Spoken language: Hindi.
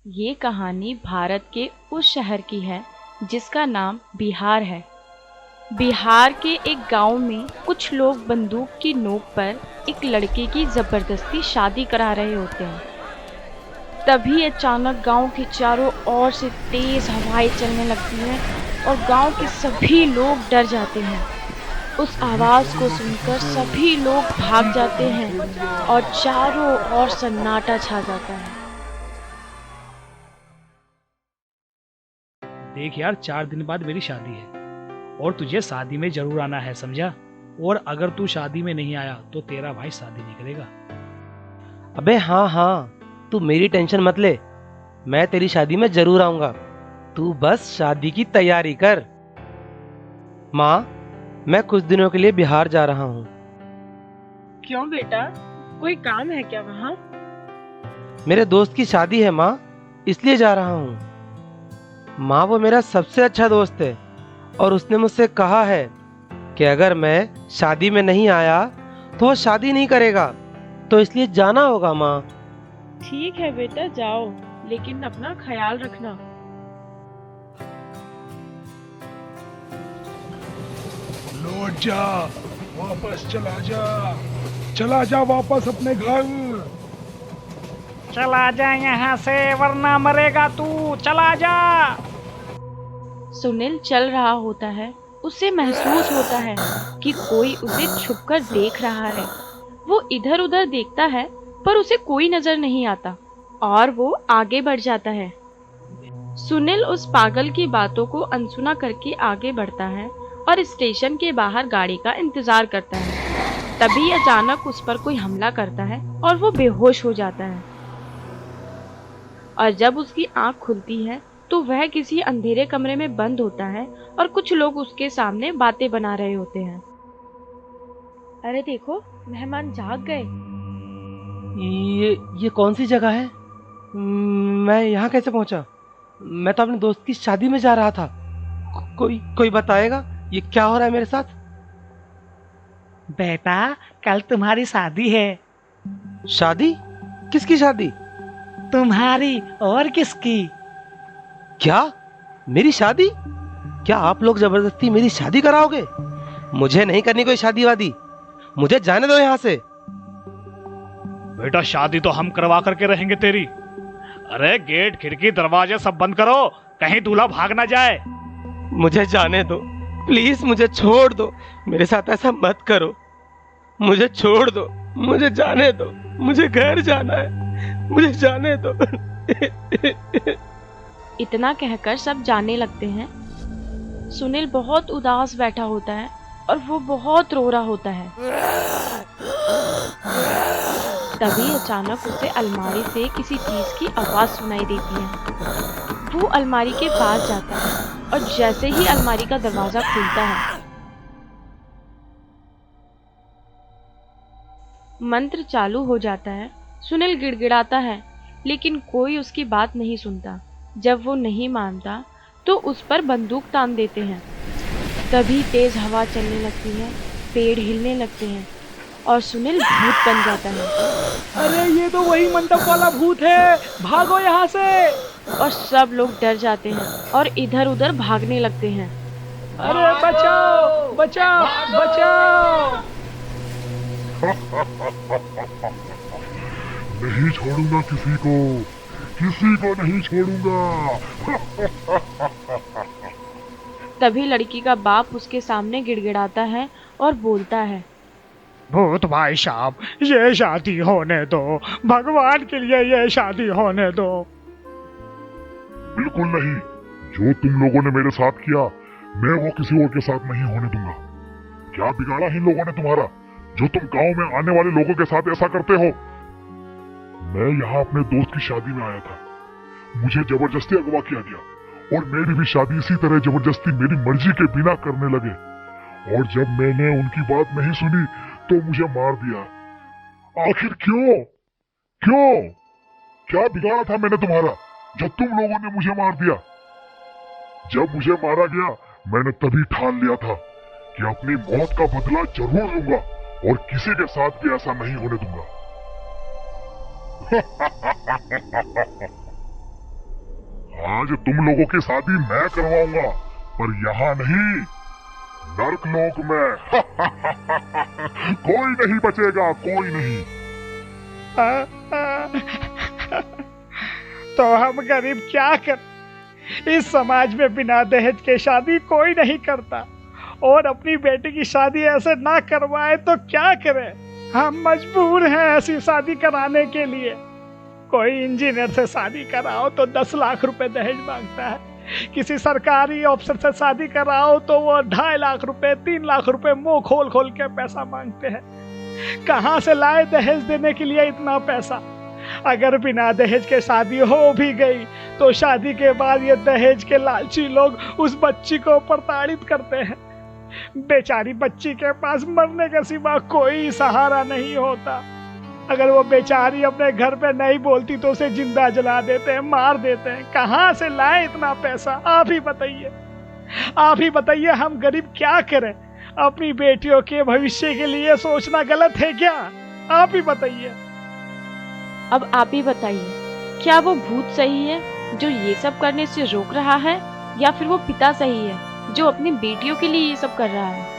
ये कहानी भारत के उस शहर की है जिसका नाम बिहार है। बिहार के एक गांव में कुछ लोग बंदूक की नोक पर एक लड़के की जबरदस्ती शादी करा रहे होते हैं। तभी अचानक गांव के चारों ओर से तेज हवाएं चलने लगती हैं और गांव के सभी लोग डर जाते हैं। उस आवाज को सुनकर सभी लोग भाग जाते हैं और चारों ओर सन्नाटा छा जाता है। देख यार, 4 दिन बाद मेरी शादी है और तुझे शादी में जरूर आना है, समझा? और अगर तू शादी में नहीं आया तो तेरा भाई शादी नहीं करेगा। अबे हाँ, तू मेरी टेंशन मत ले, मैं तेरी शादी में जरूर आऊंगा। तू बस शादी की तैयारी कर। माँ, मैं कुछ दिनों के लिए बिहार जा रहा हूँ। क्यों बेटा, कोई काम है क्या वहाँ? मेरे दोस्त की शादी है माँ, इसलिए जा रहा हूँ। माँ, वो मेरा सबसे अच्छा दोस्त है और उसने मुझसे कहा है कि अगर मैं शादी में नहीं आया तो वो शादी नहीं करेगा, तो इसलिए जाना होगा माँ। ठीक है बेटा, जाओ, लेकिन अपना ख्याल रखना। लौट जा, वापस चला जा वापस अपने घर। चला जा यहाँ से वरना मरेगा तू, चला जा। सुनील चल रहा होता है। उसे महसूस होता है कि कोई उसे छुपकर देख रहा है। वो इधर उधर देखता है पर उसे कोई नजर नहीं आता और वो आगे बढ़ जाता है। सुनील उस पागल की बातों को अनसुना करके आगे बढ़ता है और स्टेशन के बाहर गाड़ी का इंतजार करता है। तभी अचानक उस पर कोई हमला करता है और वो बेहोश हो जाता है। और जब उसकी आंख खुलती है तो वह किसी अंधेरे कमरे में बंद होता है और कुछ लोग उसके सामने बातें बना रहे होते हैं। अरे देखो, मेहमान जाग गए। ये कौन सी जगह है? मैं यहाँ कैसे पहुँचा? मैं तो अपने दोस्त की शादी में जा रहा था। कोई बताएगा ये क्या हो रहा है मेरे साथ? बेटा, कल तुम्हारी शादी है। शादी? किसकी शादी? तुम्हारी और किसकी? क्या? मेरी शादी? क्या आप लोग जबरदस्ती मेरी शादी कराओगे? मुझे नहीं करनी कोई शादी वादी, मुझे जाने दो यहाँ से। बेटा, शादी तो हम करवा करके रहेंगे तेरी। अरे गेट खिड़की दरवाजे सब बंद करो, कहीं दूल्हा भाग ना जाए। मुझे जाने दो प्लीज, मुझे छोड़ दो। मेरे साथ ऐसा मत करो, मुझे छोड़ दो, मुझे जाने दो, मुझे घर जाना है, मुझे जाने दो। इतना कहकर सब जाने लगते हैं। सुनील बहुत उदास बैठा होता है और वो बहुत रो रहा होता है। तभी अचानक उसे अलमारी से किसी चीज की आवाज सुनाई देती है। वो अलमारी के पास जाता है और जैसे ही अलमारी का दरवाजा खुलता है, मंत्र चालू हो जाता है। सुनील गिड़गिड़ाता है लेकिन कोई उसकी बात नहीं सुनता। जब वो नहीं मानता तो उस पर बंदूक तान देते हैं। तभी तेज हवा चलने लगती है, पेड़ हिलने लगते हैं और सुनील भूत बन जाता है। अरे ये तो वही मंडप वाला भूत है, भागो यहाँ से। और सब लोग डर जाते हैं और इधर उधर भागने लगते हैं। अरे बचाओ बचाओ बचाओ। नहीं छोड़ूंगा किसी को नहीं छोड़ूंगा। तभी लड़की का बाप उसके सामने गिड़गिड़ाता है और बोलता है, भूत भाई साहब, ये शादी होने दो, भगवान के लिए ये शादी होने दो। बिल्कुल नहीं, जो तुम लोगों ने मेरे साथ किया मैं वो किसी और के साथ नहीं होने दूंगा। क्या बिगाड़ा इन लोगों ने तुम्हारा, जो तुम गांव में आने वाले लोगों के साथ ऐसा करते हो? मैं यहाँ अपने दोस्त की शादी में आया था, मुझे जबरदस्ती अगवा किया गया और मेरी भी शादी इसी तरह जबरदस्ती मेरी मर्जी के बिना करने लगे। और जब मैंने उनकी बात नहीं सुनी तो मुझे मार दिया। आखिर क्यों? क्या बिगाड़ा था मैंने तुम्हारा जो तुम लोगों ने मुझे मार दिया? जब मुझे मारा गया मैंने तभी ठान लिया था कि अपनी मौत का बदला जरूर लूंगा और किसी के साथ भी ऐसा नहीं होने दूंगा। आज तुम लोगों की शादी मैं करवाऊंगा, पर यहाँ नहीं, नर्कलोक में। कोई नहीं बचेगा, कोई नहीं। तो हम गरीब क्या कर, इस समाज में बिना दहेज के शादी कोई नहीं करता, और अपनी बेटी की शादी ऐसे ना करवाए तो क्या करें। हम मजबूर हैं ऐसी शादी कराने के लिए। कोई इंजीनियर से शादी कराओ तो 10 लाख रुपए दहेज मांगता है, किसी सरकारी अफसर से शादी कराओ तो वो 2.5 लाख रुपए 3 लाख रुपए मुंह खोल खोल के पैसा मांगते हैं। कहाँ से लाए दहेज देने के लिए इतना पैसा। अगर बिना दहेज के शादी हो भी गई तो शादी के बाद ये दहेज के लालची लोग उस बच्ची को प्रताड़ित करते हैं। बेचारी बच्ची के पास मरने के सिवा कोई सहारा नहीं होता। अगर वो बेचारी अपने घर पे नहीं बोलती तो उसे जिंदा जला देते हैं, मार देते हैं। कहाँ से लाए इतना पैसा, आप ही बताइए। आप ही बताइए, हम गरीब क्या करें। अपनी बेटियों के भविष्य के लिए सोचना गलत है क्या? आप ही बताइए। अब आप ही बताइए, क्या वो भूत सही है जो ये सब करने से रोक रहा है, या फिर वो पिता सही है जो अपनी बेटियों के लिए ये सब कर रहा है?